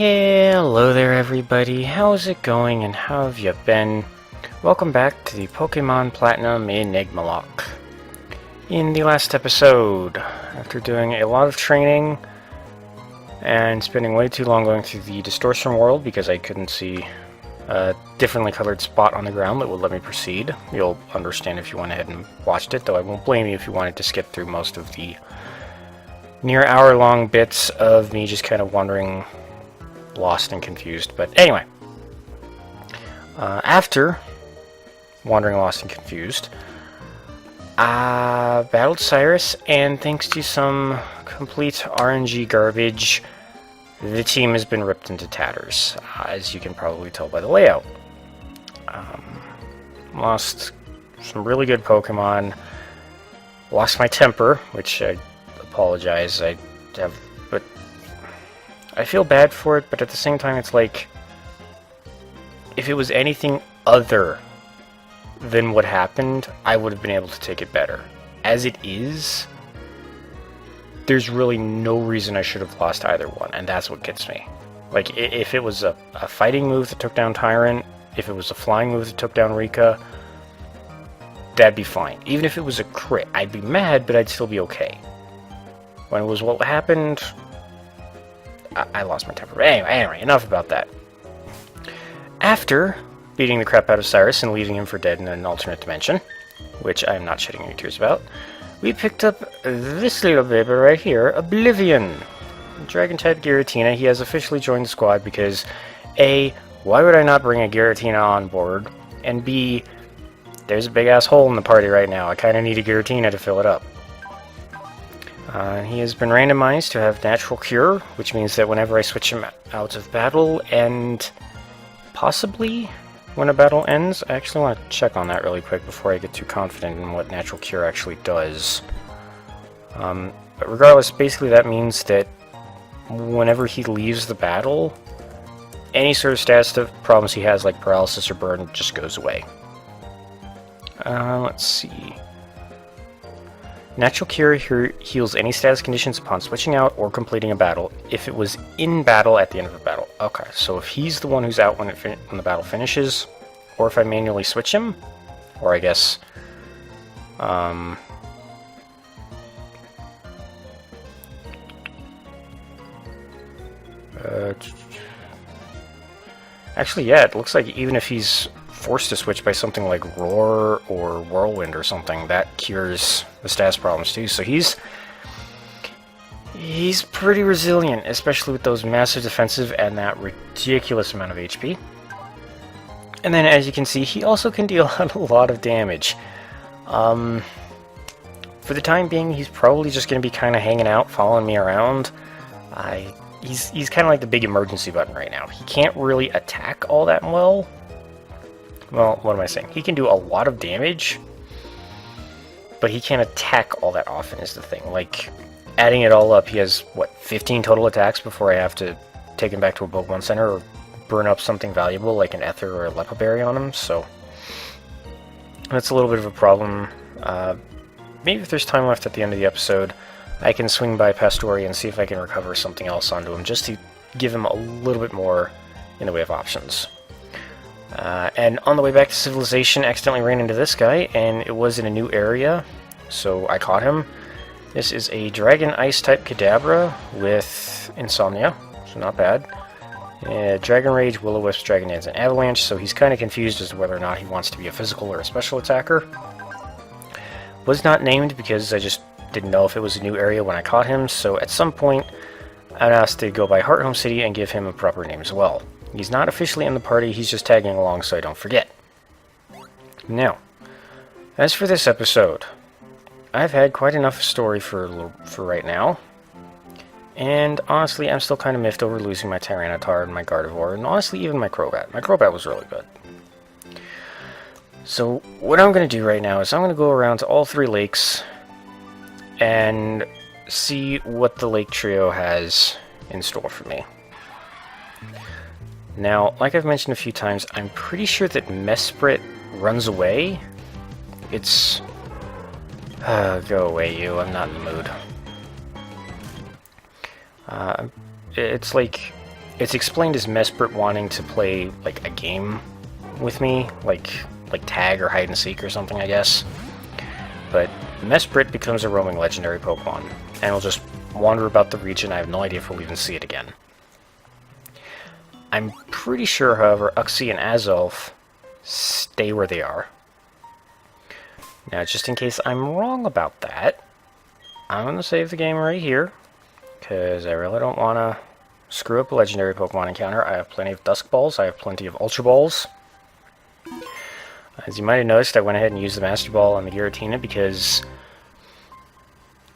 Hello there everybody, how's it going and how have you been? Welcome back to the Pokemon Platinum Enigmalocke. In the last episode, after doing a lot of training and spending way too long going through the Distortion World because I couldn't see a differently colored spot on the ground that would let me proceed. You'll understand if you went ahead and watched it, though I won't blame you if you wanted to skip through most of the near hour-long bits of me just kind of wandering lost and confused. But anyway, after wandering lost and confused, I battled Cyrus, and thanks to some complete RNG garbage, the team has been ripped into tatters, as you can probably tell by the layout. Lost some really good Pokemon, lost my temper, which I apologize, I have, but I feel bad for it, but at the same time it's like, if it was anything other than what happened, I would have been able to take it better. As it is, there's really no reason I should have lost either one, and that's what gets me. Like, if it was a fighting move that took down Tyrant, if it was a flying move that took down Rika, that'd be fine. Even if it was a crit, I'd be mad, but I'd still be okay. When it was what happened, I lost my temper. But anyway, enough about that. After beating the crap out of Cyrus and leaving him for dead in an alternate dimension, which I'm not shedding any tears about, we picked up this little baby right here, Oblivion. Dragon-type Giratina. He has officially joined the squad because A, why would I not bring a Giratina on board? And B, there's a big-ass hole in the party right now. I kind of need a Giratina to fill it up. He has been randomized to have Natural Cure, which means that whenever I switch him out of battle, and possibly when a battle ends, I actually want to check on that really quick before I get too confident in what Natural Cure actually does. But regardless, basically that means that whenever he leaves the battle, any sort of status problems he has, like paralysis or burn, just goes away. Let's see. Natural Cure heals any status conditions upon switching out or completing a battle if it was in battle at the end of a battle. Okay, so if he's the one who's out when the battle finishes, or if I manually switch him, or I guess, actually, yeah, it looks like even if he's forced to switch by something like Roar or Whirlwind or something, that cures the status problems too. So he's pretty resilient, especially with those massive defensive and that ridiculous amount of HP. And then, as you can see, he also can deal a lot of damage. For the time being, he's probably just going to be kind of hanging out, following me around. He's kind of like the big emergency button right now. He can't really attack all that well. Well, what am I saying? He can do a lot of damage, but he can't attack all that often is the thing. Like, adding it all up, he has, what, 15 total attacks before I have to take him back to a Pokemon Center or burn up something valuable like an Ether or a Lepa Berry on him, so that's a little bit of a problem. Maybe if there's time left at the end of the episode, I can swing by Pastori and see if I can recover something else onto him, just to give him a little bit more in the way of options. And on the way back to Civilization, accidentally ran into this guy, and it was in a new area, so I caught him. This is a Dragon Ice-type Kadabra with Insomnia, so not bad. Dragon Rage, Will-O-Wisp, Dragon Dance, and Avalanche, so he's kind of confused as to whether or not he wants to be a physical or a special attacker. Was not named because I just didn't know if it was a new area when I caught him, so at some point I'm asked to go by Hearthome City and give him a proper name as well. He's not officially in the party, he's just tagging along so I don't forget. Now, as for this episode, I've had quite enough story for right now, and honestly I'm still kind of miffed over losing my Tyranitar and my Gardevoir, and honestly even my Crobat. My Crobat was really good. So what I'm going to do right now is I'm going to go around to all three lakes and see what the Lake Trio has in store for me. Now, like I've mentioned a few times, I'm pretty sure that Mesprit runs away. It's... go away, you. I'm not in the mood. It's like It's explained as Mesprit wanting to play like a game with me, like tag or hide and seek or something, I guess. But Mesprit becomes a roaming legendary Pokemon, and will just wander about the region. I have no idea if we'll even see it again. I'm pretty sure, however, Uxie and Azolf stay where they are. Now, just in case I'm wrong about that, I'm going to save the game right here, because I really don't want to screw up a legendary Pokemon encounter. I have plenty of Dusk Balls, I have plenty of Ultra Balls. As you might have noticed, I went ahead and used the Master Ball on the Giratina because,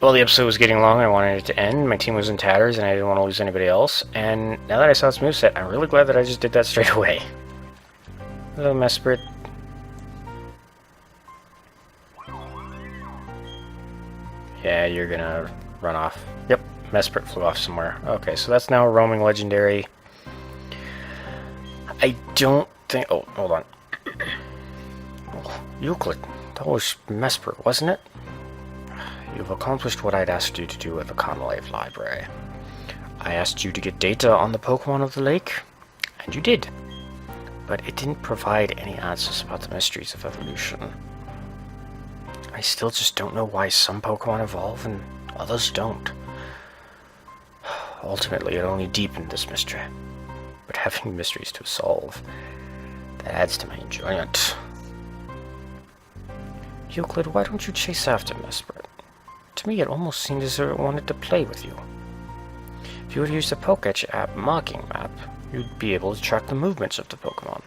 well, the episode was getting long, I wanted it to end, my team was in tatters, and I didn't want to lose anybody else, and now that I saw its moveset, I'm really glad that I just did that straight away. Hello, Mesprit. Yeah, you're gonna run off. Yep, Mesprit flew off somewhere. Okay, so that's now a roaming legendary. I don't think... Oh, hold on. Oh, Euclid. That was Mesprit, wasn't it? You've accomplished what I'd asked you to do at the Conlave Library. I asked you to get data on the Pokemon of the lake, and you did. But it didn't provide any answers about the mysteries of evolution. I still just don't know why some Pokemon evolve and others don't. Ultimately, it only deepened this mystery. But having mysteries to solve, that adds to my enjoyment. Euclid, why don't you chase after Mesprit? To me, it almost seemed as though it wanted to play with you. If you would use the Poketch app Mocking Map, you'd be able to track the movements of the Pokemon.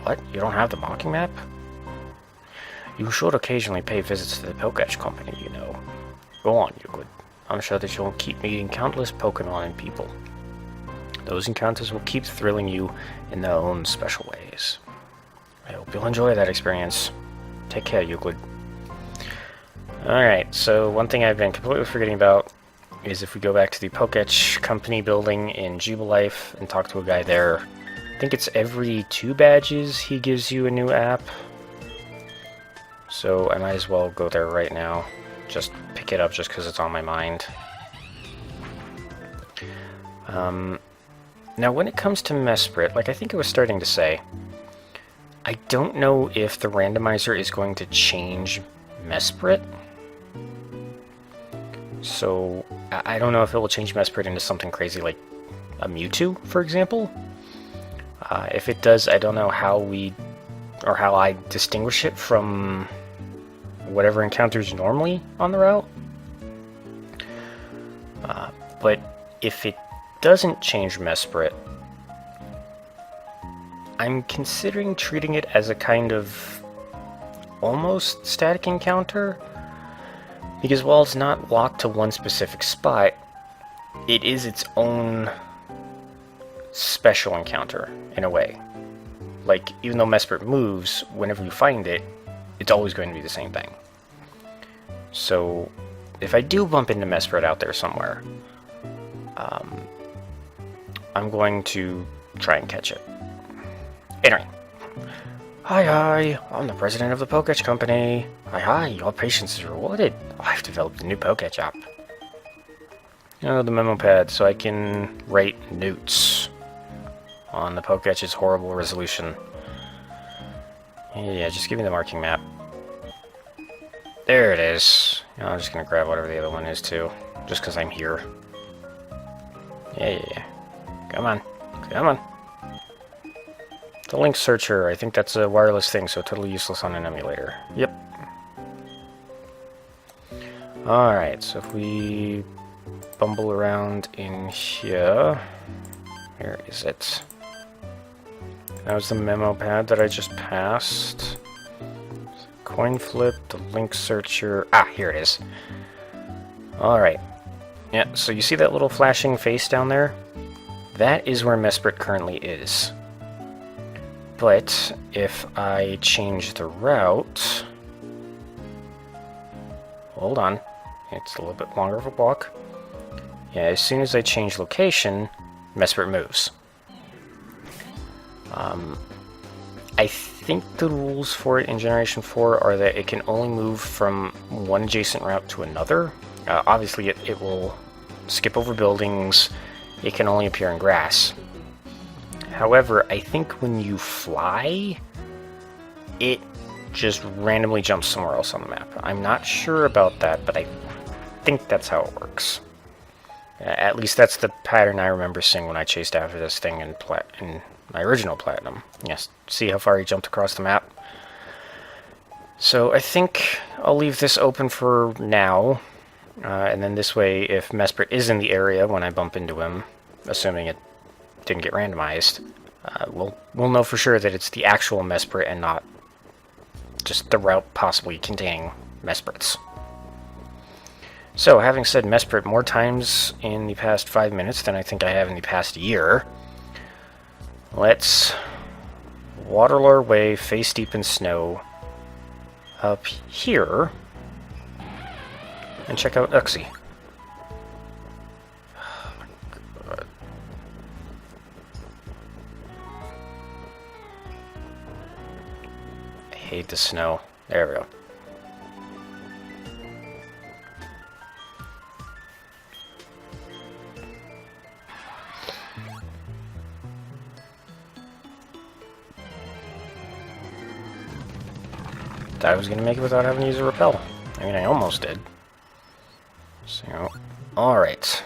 What? You don't have the Mocking Map? You should occasionally pay visits to the Poketch Company, you know. Go on, Euclid. I'm sure that you'll keep meeting countless Pokemon and people. Those encounters will keep thrilling you in their own special ways. I hope you'll enjoy that experience. Take care, Euclid. Alright, so one thing I've been completely forgetting about is if we go back to the Poketch Company building in Jubilife and talk to a guy there. I think it's every 2 badges he gives you a new app. So I might as well go there right now. Just pick it up just because it's on my mind. Now when it comes to Mesprit, like I think I was starting to say, I don't know if the randomizer is going to change Mesprit. So I don't know if it will change Mesprit into something crazy like a Mewtwo, for example. If it does, I don't know how how I distinguish it from whatever encounters normally on the route. But if it doesn't change Mesprit, I'm considering treating it as a kind of almost static encounter, because while it's not locked to one specific spot, it is its own special encounter, in a way. Like, even though Mesprit moves, whenever you find it, it's always going to be the same thing. So, if I do bump into Mesprit out there somewhere, I'm going to try and catch it. Anyway. Hi, I'm the president of the Poketch Company. Hi, your patience is rewarded. I've developed a new Poketch app. Oh, the memo pad, so I can write notes on the Poketch's horrible resolution. Yeah, just give me the marking map. There it is. I'm just gonna grab whatever the other one is too, just because I'm here. Yeah. Come on. The link searcher, I think that's a wireless thing, so totally useless on an emulator. Yep. Alright, so if we bumble around in here... Where is it? That was the memo pad that I just passed. Coin flip, the link searcher... Ah, here it is. Alright. Yeah, so you see that little flashing face down there? That is where Mesprit currently is. But if I change the route... Hold on. It's a little bit longer of a walk. Yeah, as soon as I change location, Mesprit moves. I think the rules for it in Generation 4 are that it can only move from one adjacent route to another. Obviously, it will skip over buildings. It can only appear in grass. However, I think when you fly, it just randomly jumps somewhere else on the map. I'm not sure about that, but I think that's how it works. At least that's the pattern I remember seeing when I chased after this thing in my original Platinum. Yes, see how far he jumped across the map? So I think I'll leave this open for now, and then this way, if Mesprit is in the area when I bump into him, assuming it didn't get randomized, we'll know for sure that it's the actual Mesprit and not just the route possibly containing Mesprits. So, having said Mesprit more times in the past 5 minutes than I think I have in the past year, let's waddle our way face deep in snow up here and check out Uxie. Oh my God. I hate the snow. There we go. I was going to make it without having to use a repel. I mean, I almost did. So, alright.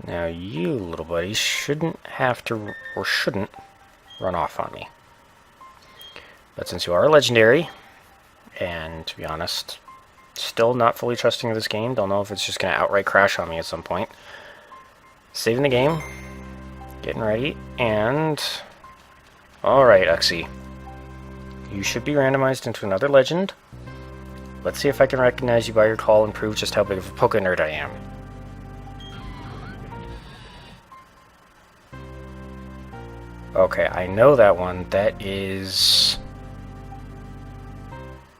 Now you, little buddy, shouldn't have to, or shouldn't, run off on me. But since you are legendary, and to be honest, still not fully trusting this game, don't know if it's just going to outright crash on me at some point. Saving the game, getting ready, and... Alright, Uxie. You should be randomized into another legend. Let's see if I can recognize you by your call and prove just how big of a Poké nerd I am. Okay, I know that one. That is...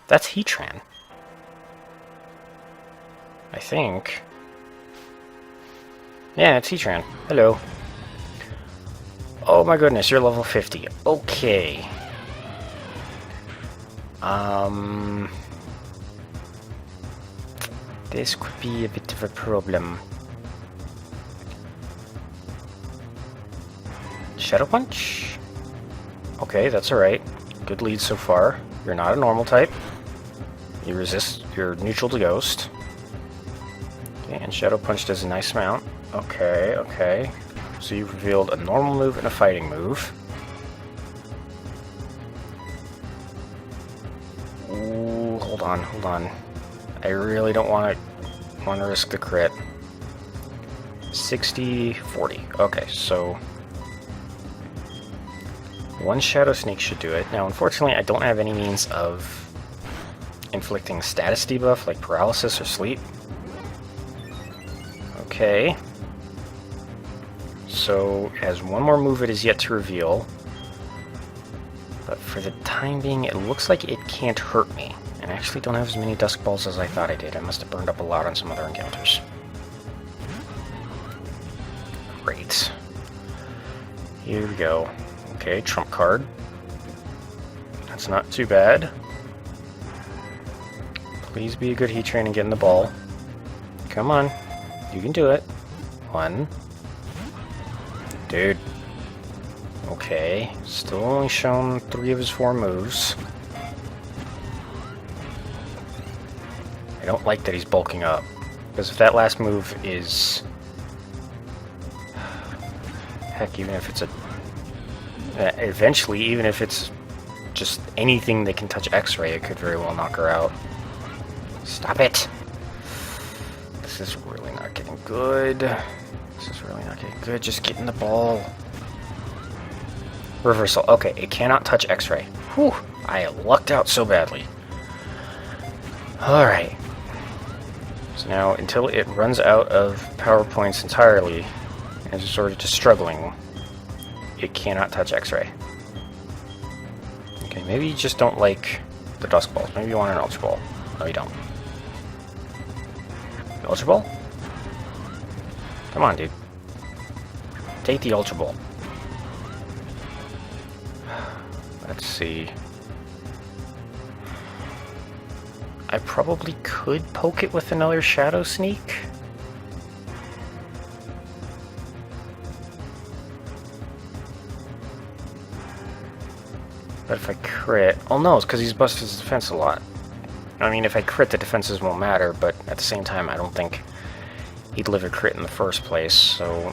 That's Heatran. I think. Yeah, it's Heatran. Hello. Oh my goodness, you're level 50. Okay. This could be a bit of a problem. Shadow Punch? Okay, that's alright. Good lead so far. You're not a normal type. You resist, you're neutral to Ghost. Okay, and Shadow Punch does a nice amount. Okay, okay. So you've revealed a normal move and a fighting move. Ooh, hold on, hold on. I really don't want to risk the crit. 60, 40. Okay, so one Shadow Sneak should do it. Now, unfortunately, I don't have any means of inflicting status debuff like paralysis or sleep. Okay. So it has one more move it is yet to reveal. But for the time being, it looks like it can't hurt me. And I actually don't have as many Dusk Balls as I thought I did. I must have burned up a lot on some other encounters. Great. Here we go. Okay, trump card. That's not too bad. Please be a good Heatran and get in the ball. Come on. You can do it. 1. Dude. Okay. Still only shown 3 of his 4 moves. I don't like that he's bulking up. Because if that last move is... Heck, even if it's a... eventually, even if it's just anything that can touch X-Ray, it could very well knock her out. Stop it! This is really not getting good. This is really not getting good. Just get in the ball. Reversal. Okay, it cannot touch X-Ray. Whew! I lucked out so badly. Alright. So now, until it runs out of power points entirely, and is sort of just struggling, it cannot touch X-Ray. Okay, maybe you just don't like the Dusk Balls. Maybe you want an Ultra Ball. No, you don't. Ultra Ball? Come on, dude. Take the Ultra Ball. Let's see. I probably could poke it with another Shadow Sneak. But if I crit... Oh no, it's because he's busted his defense a lot. I mean, if I crit, the defenses won't matter, but at the same time, I don't think he'd live a crit in the first place, so...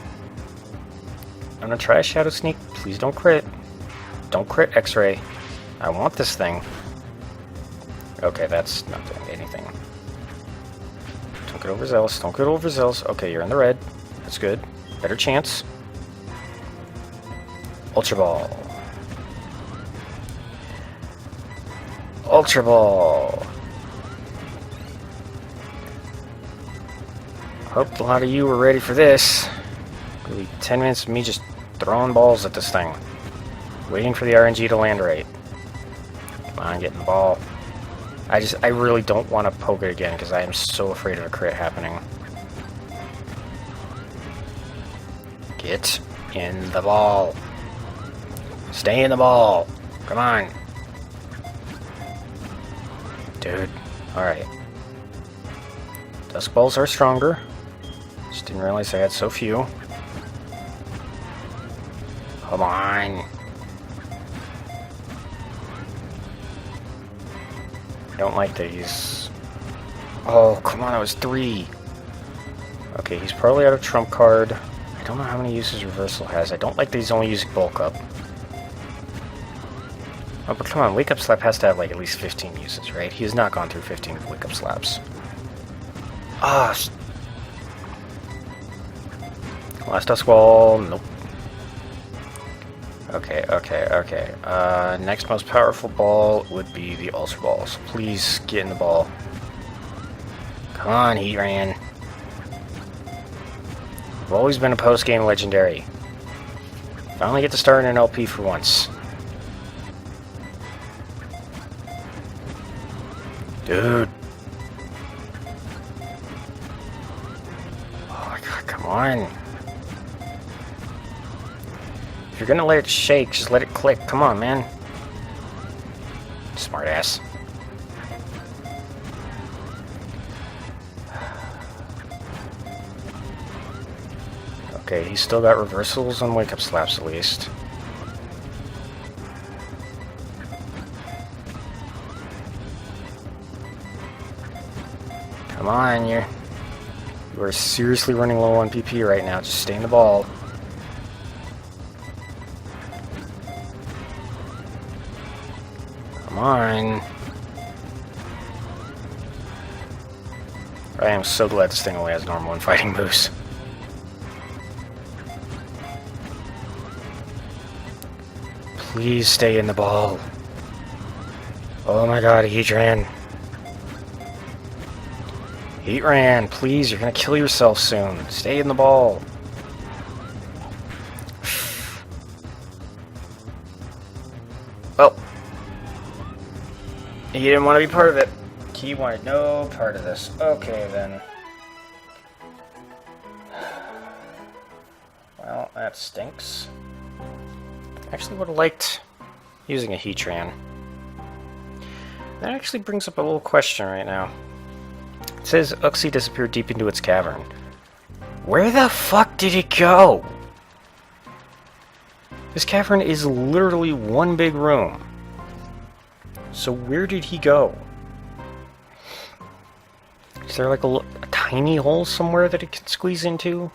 I'm gonna try a Shadow Sneak. Please don't crit. Don't crit X-Ray. I want this thing. Okay, that's not doing anything. Don't get overzealous. Don't get overzealous. Okay, you're in the red. That's good. Better chance. Ultra Ball. Ultra Ball. Hope a lot of you were ready for this. It'll be 10 minutes of me just throwing balls at this thing. Waiting for the RNG to land right. Come on, get in the ball. I really don't want to poke it again because I am so afraid of a crit happening. Get in the ball. Stay in the ball. Come on. Dude. Alright. Dusk balls are stronger. Just didn't realize I had so few. Come on. I don't like these. Oh, come on, it was 3. Okay, he's probably out of trump card. I don't know how many uses reversal has. I don't like that he's only using bulk up. Oh, but come on, wake up slap has to have like at least 15 uses, right? He has not gone through 15 wake up slaps. Ah. Last dusk ball. Nope. Okay. Next most powerful ball would be the Ultra Ball. So please get in the ball. Come on, Heatran. I've always been a post-game legendary. Finally get to start in an LP for once. Dude. Oh my god, come on. If you're gonna let it shake, just let it click. Come on, man. Smartass. Okay, he's still got reversals on wake-up slaps at least. Come on, you are seriously running low on PP right now. Just stay in the ball. Come on. I am so glad this thing only has normal and fighting moves. Please stay in the ball. Oh my god, Heatran. Heatran, please, you're gonna kill yourself soon. Stay in the ball. Well. He didn't want to be part of it. He wanted no part of this. Okay, then. Well, that stinks. Actually would have liked using a Heatran. That actually brings up a little question right now. It says Uxie disappeared deep into its cavern. Where the fuck did it go? This cavern is literally one big room. So where did he go? Is there like a tiny hole somewhere that it can squeeze into?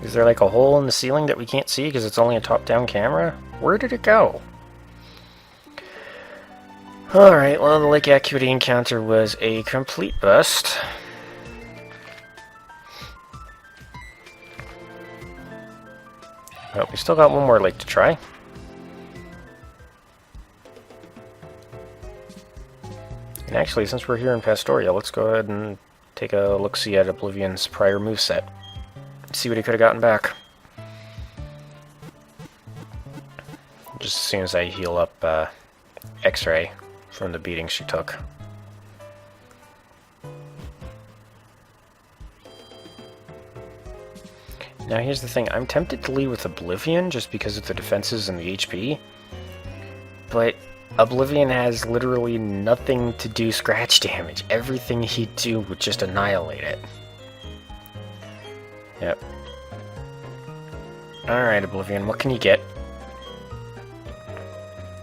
Is there like a hole in the ceiling that we can't see because it's only a top-down camera? Where did it go? Alright, well, the Lake Acuity encounter was a complete bust. Well, we still got one more lake to try. And actually, since we're here in Pastoria, let's go ahead and take a look-see at Oblivion's prior moveset. See what he could have gotten back. Just as soon as I heal up X-Ray from the beating she took. Now here's the thing, I'm tempted to lead with Oblivion just because of the defenses and the HP, but Oblivion has literally nothing to do scratch damage. Everything he'd do would just annihilate it. Yep. Alright, Oblivion, what can you get?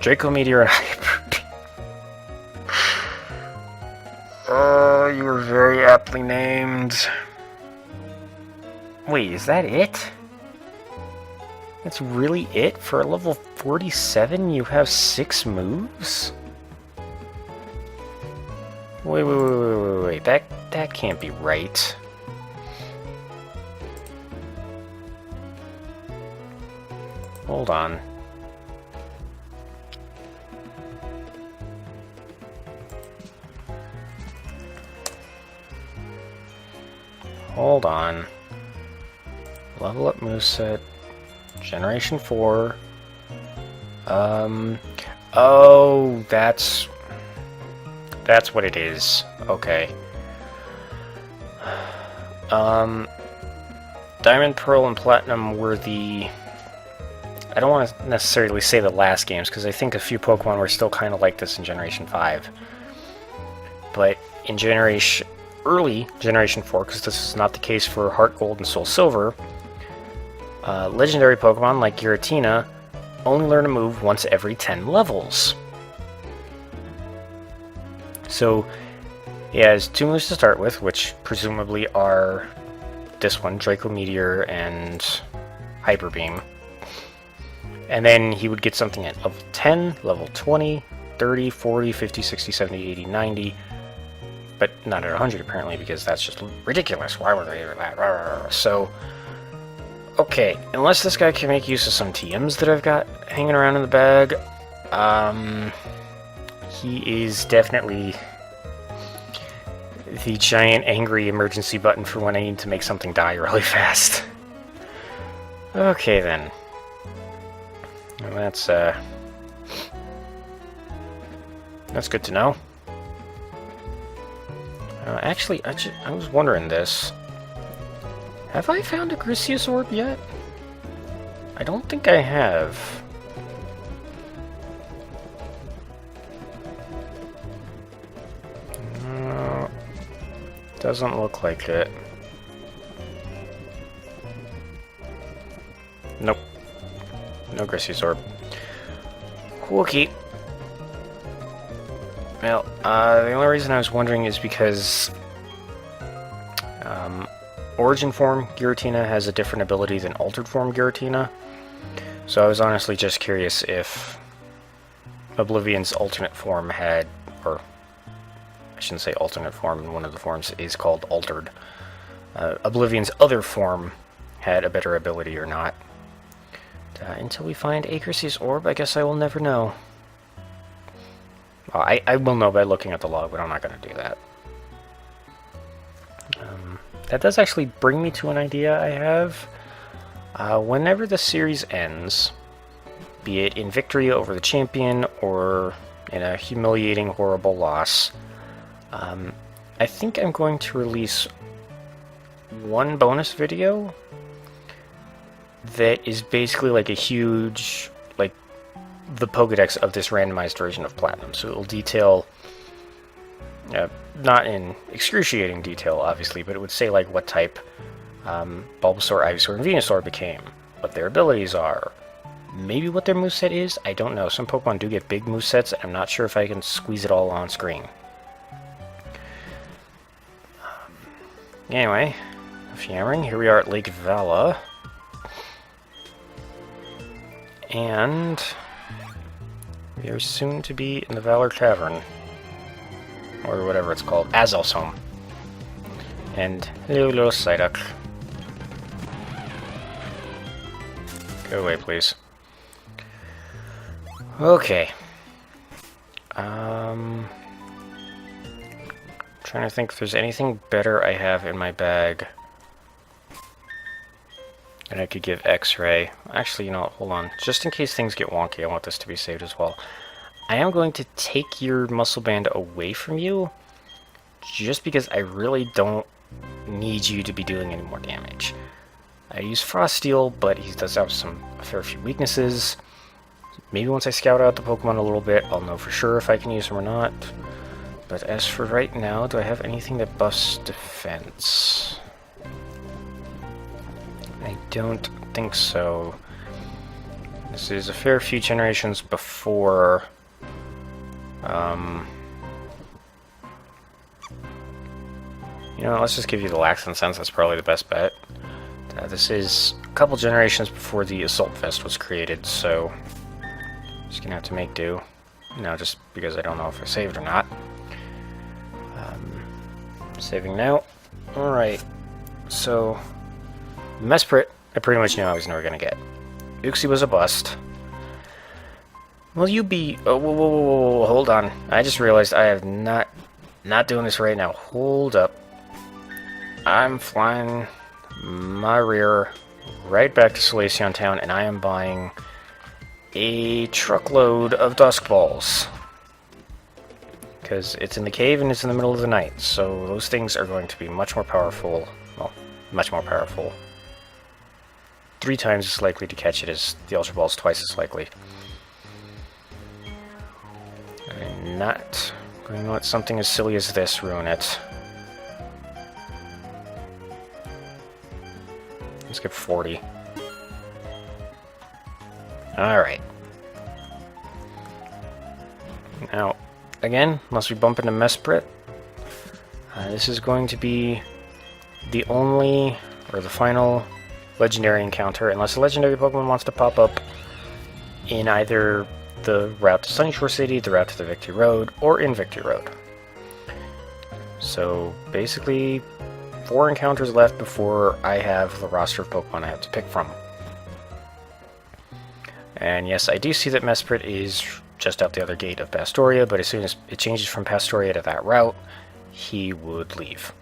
Draco Meteor and Hyper. Oh, you were very aptly named. Wait, is that it? That's really it? For a level 47, you have 6 moves? Wait. That can't be right. Hold on. Hold on. Level up moveset. Generation 4. Oh, that's what it is. Okay. Diamond, Pearl, and Platinum were the... I don't want to necessarily say the last games, because I think a few Pokemon were still kind of like this in Generation 5. But in early Generation 4, because this is not the case for Heart Gold and Soul Silver, legendary Pokemon like Giratina only learn a move once every 10 levels. So he has 2 moves to start with, which presumably are this one, Draco Meteor and Hyper Beam. And then he would get something at level 10, level 20, 30, 40, 50, 60, 70, 80, 90. But not at 100 apparently, because that's just ridiculous. Why would they do that? So, okay, unless this guy can make use of some TMs that I've got hanging around in the bag, he is definitely the giant angry emergency button for when I need to make something die really fast. Okay then. Well, that's good to know. Actually, I was wondering this. Have I found a Grisius Orb yet? I don't think I have. Doesn't look like it. Nope. No Grisius Orb. Okay. Well, the only reason I was wondering is because Origin Form Giratina has a different ability than Altered Form Giratina. So I was honestly just curious if Oblivion's alternate form had, or I shouldn't say alternate form, one of the forms is called Altered. Oblivion's other form had a better ability or not. Until we find a Grisius Orb, I guess I will never know. Well, I will know by looking at the log, but I'm not going to do that. That does actually bring me to an idea I have. Whenever the series ends, be it in victory over the champion or in a humiliating, horrible loss, I think I'm going to release one bonus video that is basically like a huge, like, the Pokedex of this randomized version of Platinum. So it will detail, not in excruciating detail, obviously, but it would say, like, what type Bulbasaur, Ivysaur, and Venusaur became, what their abilities are, maybe what their moveset is, I don't know. Some Pokemon do get big movesets, and I'm not sure if I can squeeze it all on screen. Anyway, enough yammering. Here we are at Lake Vala. And we are soon to be in the Valor Tavern, or whatever it's called, Azel's home. And hello, little Psyduck. Go away, please. Okay. Trying to think if there's anything better I have in my bag. And I could give X-Ray. Actually, you know what, hold on. Just in case things get wonky, I want this to be saved as well. I am going to take your muscle band away from you, just because I really don't need you to be doing any more damage. I use Frost Steel, but he does have a fair few weaknesses. Maybe once I scout out the Pokemon a little bit, I'll know for sure if I can use him or not. But as for right now, do I have anything that buffs defense? I don't think so. This is a fair few generations before... you know, let's just give you the Lax and Sense. That's probably the best bet. This is a couple generations before the Assault Vest was created, so... just gonna have to make do. You know, just because I don't know if I saved or not. Saving now. Alright. So... Mesprit, I pretty much knew I was never gonna get. Uxie was a bust. Will you be... oh, whoa, whoa, whoa, whoa, hold on. I just realized I have not doing this right now. Hold up. I'm flying my rear right back to Solaceon Town, and I am buying a truckload of Dusk Balls. Because it's in the cave and it's in the middle of the night, so those things are going to be much more powerful. Well, much more powerful. 3 times as likely to catch it as the Ultra Ball's twice as likely. I'm not going to let something as silly as this ruin it. Let's get 40. Alright. Now, again, unless we bump into Mesprit, this is going to be the only, or the final, legendary encounter, unless a legendary Pokemon wants to pop up in either the route to Sunny Shore City, the route to the Victory Road, or in Victory Road. So, basically, 4 encounters left before I have the roster of Pokemon I have to pick from. And yes, I do see that Mesprit is just out the other gate of Pastoria, but as soon as it changes from Pastoria to that route, he would leave.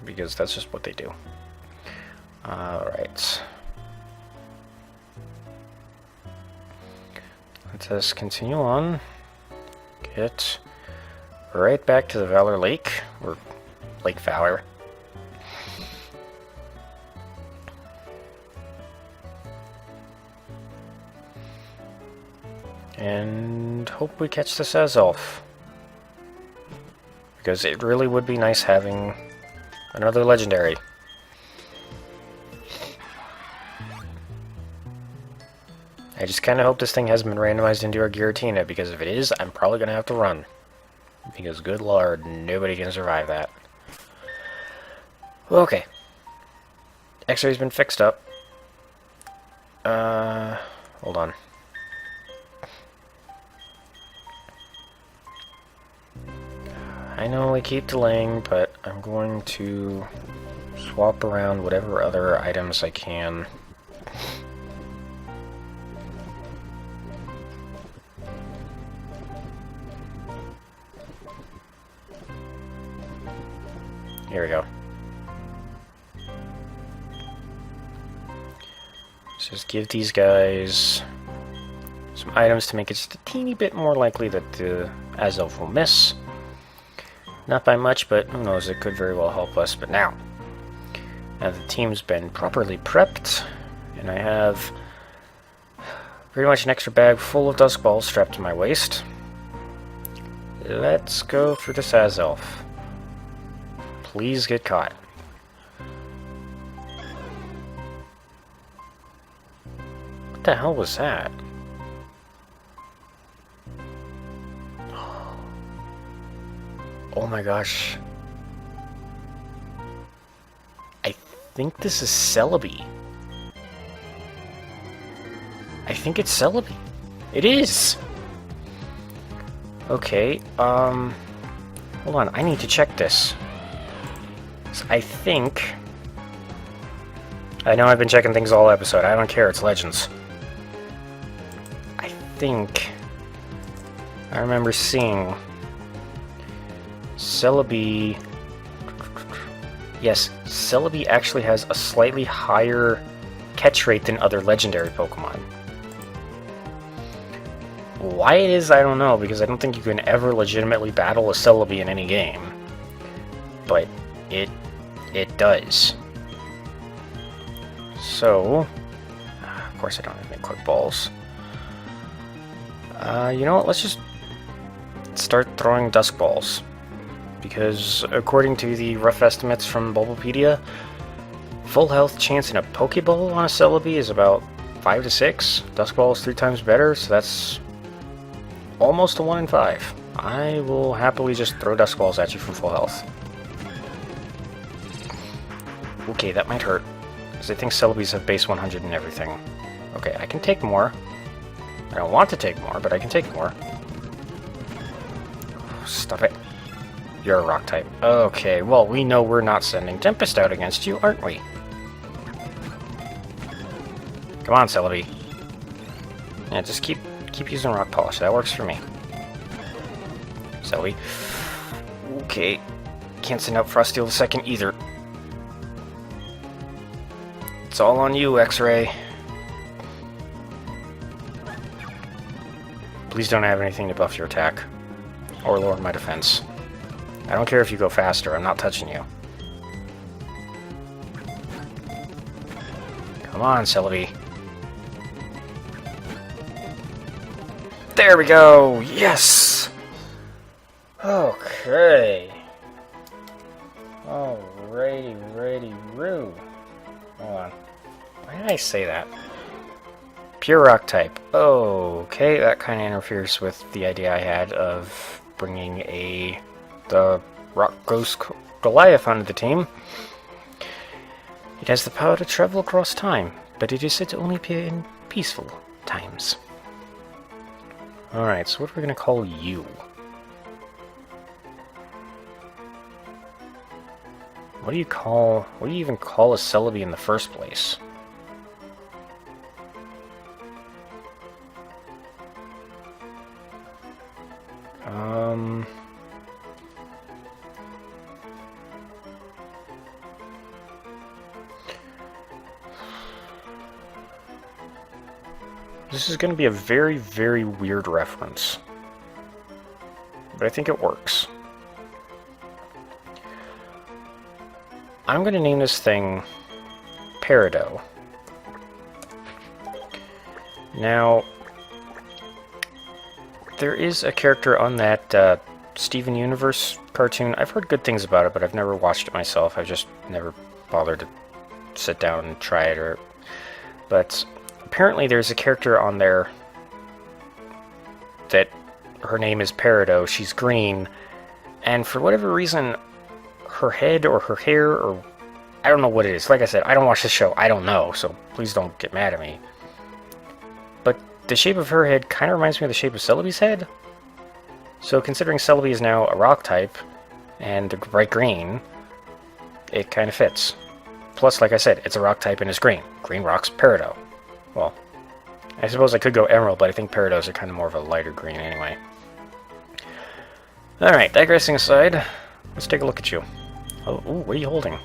Because that's just what they do. Alright. Let us continue on. Get right back to the Valor Lake, or Lake Valor. And hope we catch this Azelf. Because it really would be nice having another legendary. I just kind of hope this thing hasn't been randomized into our Giratina, because if it is, I'm probably going to have to run. Because good lord, nobody can survive that. Okay. X-ray's been fixed up. Hold on. I know we keep delaying, but I'm going to swap around whatever other items I can. Here we go. Let's just give these guys some items to make it just a teeny bit more likely that the Azelf will miss. Not by much, but who knows, it could very well help us. But now the team's been properly prepped, and I have pretty much an extra bag full of Dusk Balls strapped to my waist. Let's go for this Azelf. Please get caught. What the hell was that? Oh my gosh. I think this is Celebi. I think it's Celebi. It is! Okay, hold on, I need to check this. So I think... I know I've been checking things all episode, I don't care, it's Legends. I think... I remember seeing... Celebi... Yes, Celebi actually has a slightly higher catch rate than other legendary Pokemon. Why it is, I don't know, because I don't think you can ever legitimately battle a Celebi in any game. But it does. So, of course I don't have any quick balls. You know what, let's just start throwing Dusk Balls. Because according to the rough estimates from Bulbapedia, full health chance in a Pokeball on a Celebi is about 5 to 6. Dusk Ball is 3 times better, so that's almost a 1 in 5. I will happily just throw Dusk Balls at you from full health. Okay, that might hurt, because I think Celebies have base 100 and everything. Okay, I can take more. I don't want to take more, but I can take more. Stop it. You're a rock type. Okay, well, we know we're not sending Tempest out against you, aren't we? Come on, Celebi. Yeah, just keep using Rock Polish. That works for me. Celebi. Okay. Can't send out Frosteel the second either. It's all on you, X-Ray. Please don't have anything to buff your attack. Or lower my defense. I don't care if you go faster, I'm not touching you. Come on, Celebi. There we go! Yes! Okay. Alrighty-roo. Hold on. Why did I say that? Pure rock type. Okay, that kind of interferes with the idea I had of bringing the Rock Ghost Goliath onto the team. It has the power to travel across time, but it is said to only appear in peaceful times. Alright, so what are we going to call you? What do you even call a Celebi in the first place? This is going to be a very, very weird reference. But I think it works. I'm going to name this thing Peridot. Now, there is a character on that Steven Universe cartoon. I've heard good things about it, but I've never watched it myself. I've just never bothered to sit down and try it. But apparently there's a character on there that her name is Peridot. She's green, and for whatever reason, her head or her hair, or I don't know what it is. Like I said, I don't watch the show. I don't know, so please don't get mad at me. But the shape of her head kind of reminds me of the shape of Celebi's head. So considering Celebi is now a rock type, and they're bright green, it kind of fits. Plus, like I said, it's a rock type and it's green. Green rocks, Peridot. Well, I suppose I could go emerald, but I think Peridots are kind of more of a lighter green anyway. Alright, digressing aside, let's take a look at you. Oh, ooh, what are you holding?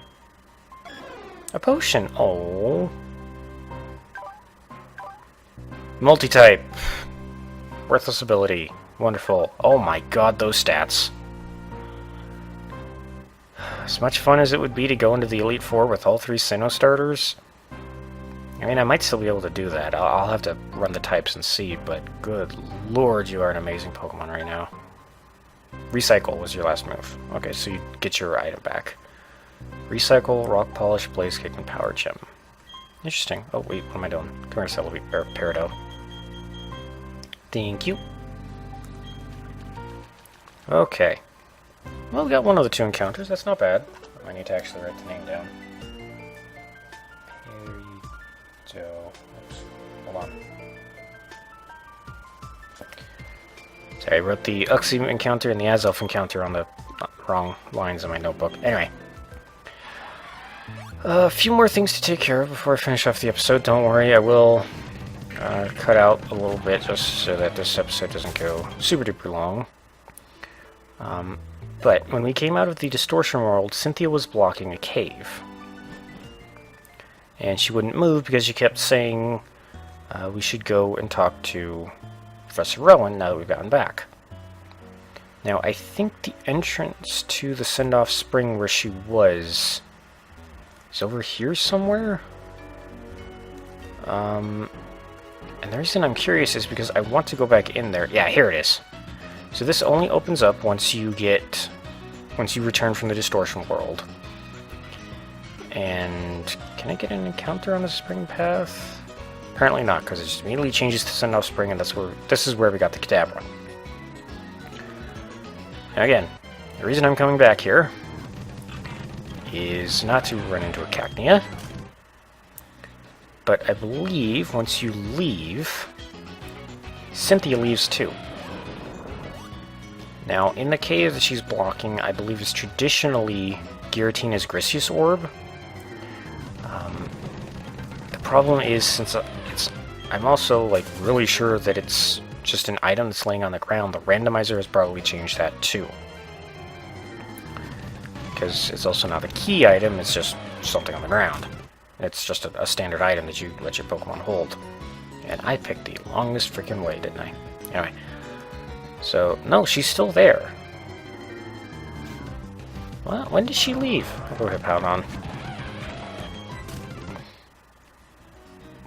A potion. Oh. Multi-type. Worthless ability. Wonderful. Oh my god, those stats. As much fun as it would be to go into the Elite Four with all 3 Sinnoh starters, I mean, I might still be able to do that. I'll have to run the types and see, but good lord, you are an amazing Pokemon right now. Recycle was your last move. Okay, so you get your item back. Recycle, Rock Polish, Blaze Kick, and Power Gem. Interesting. Oh, wait, what am I doing? Come here, Celebi, or Peridot. Thank you. Okay. Well, we got one of the 2 encounters. That's not bad. I need to actually write the name down. Oops. Hold on. Sorry, I wrote the Uxie encounter and the Azelf encounter on the wrong lines in my notebook. Anyway. A few more things to take care of before I finish off the episode. Don't worry, I will cut out a little bit just so that this episode doesn't go super duper long. But when we came out of the Distortion World, Cynthia was blocking a cave. And she wouldn't move because she kept saying we should go and talk to Professor Rowan now that we've gotten back. Now, I think the entrance to the Send-Off Spring where she was is over here somewhere. And the reason I'm curious is because I want to go back in there. Yeah, here it is. So this only opens up once you return from the Distortion World. And can I get an encounter on the spring path? Apparently not, because it just immediately changes to Sun Offspring, and this is where we got the Kadabra. And again, the reason I'm coming back here is not to run into a Cacnea, but I believe once you leave, Cynthia leaves too. Now, in the cave that she's blocking, I believe is traditionally Giratina's Grisius Orb. The problem is, since I'm also like really sure that it's just an item that's laying on the ground, the randomizer has probably changed that too. Because it's also not a key item, it's just something on the ground. It's just a standard item that you let your Pokemon hold. And I picked the longest freaking way, didn't I? Anyway. So, no, she's still there. Well, when did she leave? I'll go Hippowdon.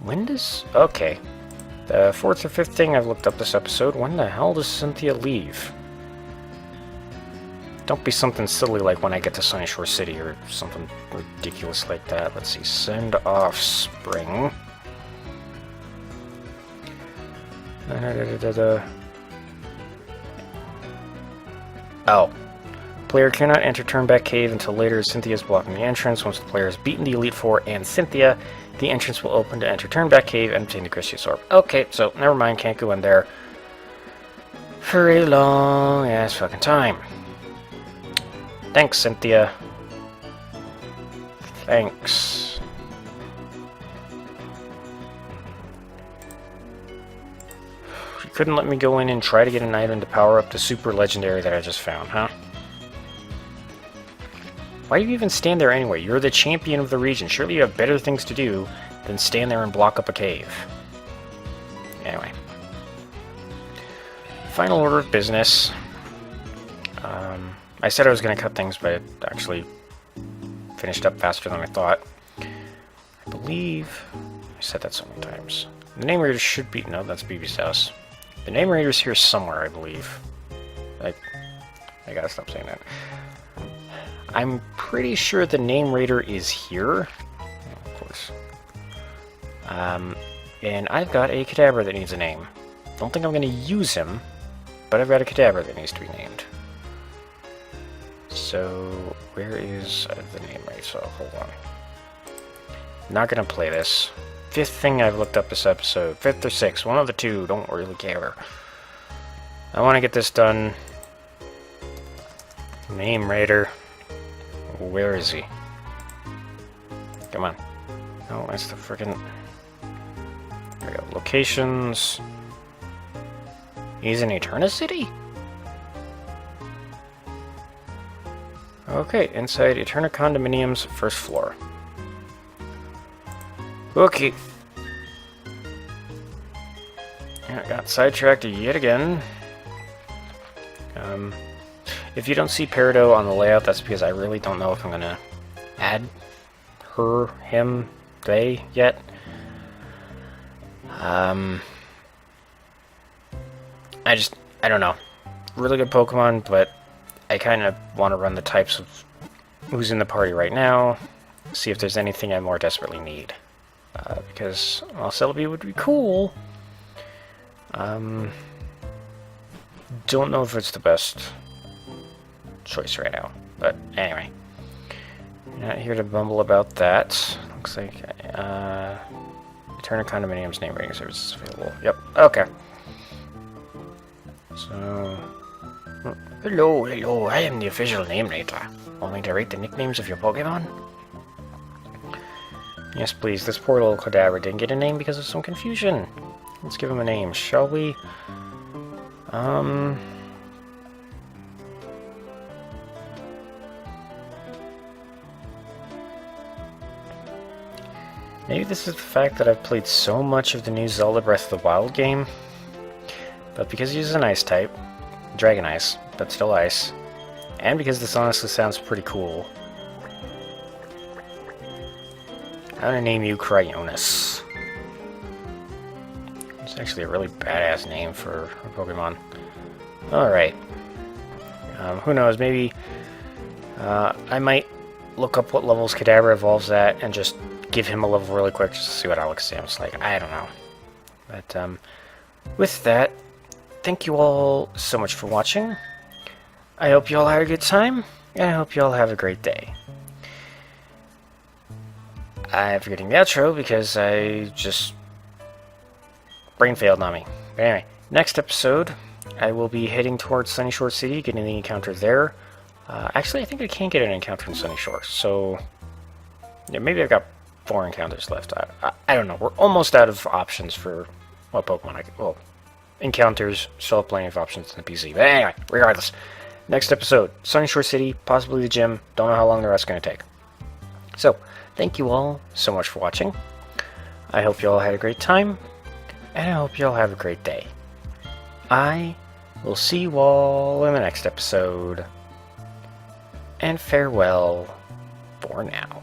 When does... Okay. The fourth or fifth thing I've looked up this episode, when the hell does Cynthia leave? Don't be something silly like when I get to Sunny Shore City or something ridiculous like that. Let's see. Send off Spring. Oh. Player cannot enter Turnback Cave until later as Cynthia is blocking the entrance. Once the player has beaten the Elite Four and Cynthia, the entrance will open to enter Turnback Cave and obtain the Grisius Orb. Okay, so never mind, can't go in there for a long ass fucking time. Thanks, Cynthia. Thanks. You couldn't let me go in and try to get an item to power up the super legendary that I just found, huh? Why do you even stand there anyway? You're the champion of the region. Surely you have better things to do than stand there and block up a cave. Anyway. Final order of business. I said I was going to cut things, but it actually finished up faster than I thought. I believe... I said that so many times. The name reader should be... No, that's BB's house. The name reader's here somewhere, I believe. I gotta stop saying that. I'm pretty sure the name raider is here. Of course. And I've got a Kadabra that needs a name. Don't think I'm going to use him, but I've got a Kadabra that needs to be named. So, where is the name raider? So, hold on. Not going to play this. Fifth thing I've looked up this episode. Fifth or sixth. One of the two. Don't really care. I want to get this done. Name raider. Where is he? Come on. Oh, that's the frickin'... There we go. Locations. He's in Eterna-City? Okay, inside Eterna Condominium's first floor. Okay. Yeah, I got sidetracked yet again. If you don't see Peridot on the layout, that's because I really don't know if I'm gonna add her, him, they yet. I don't know. Really good Pokemon, but I kind of want to run the types of who's in the party right now, see if there's anything I more desperately need. Because, well, Celebi would be cool. Don't know if it's the best choice right now, but anyway. Not here to bumble about that. Looks like, Eterna Condominium's name rating service is available. Yep, okay. So... Hello, I am the official name rater. Wanting to rate the nicknames of your Pokemon? Yes, please. This poor little Kadabra didn't get a name because of some confusion. Let's give him a name, shall we? Maybe this is the fact that I've played so much of the new Zelda Breath of the Wild game, but because he's an Ice type, Dragon Ice, but still Ice, and because this honestly sounds pretty cool, I'm gonna name you Cryonis. It's actually a really badass name for a Pokemon. Alright. Who knows, maybe I might look up what levels Kadabra evolves at and just give him a level really quick just to see what Alex Sam's like. I don't know. But with that, thank you all so much for watching. I hope you all had a good time, and I hope you all have a great day. I'm forgetting the outro because I just brain failed on me. But anyway, next episode, I will be heading towards Sunny Shore City, getting the encounter there. Actually, I think I can get an encounter in Sunny Shore, so yeah, maybe I've got 4 encounters left. I don't know. We're almost out of options for what Pokemon well, encounters. Still have plenty of options in the PC. But anyway, regardless, next episode, Sunny Shore City, possibly the gym. Don't know how long the rest's going to take. So, thank you all so much for watching. I hope you all had a great time, and I hope you all have a great day. I will see you all in the next episode, and farewell for now.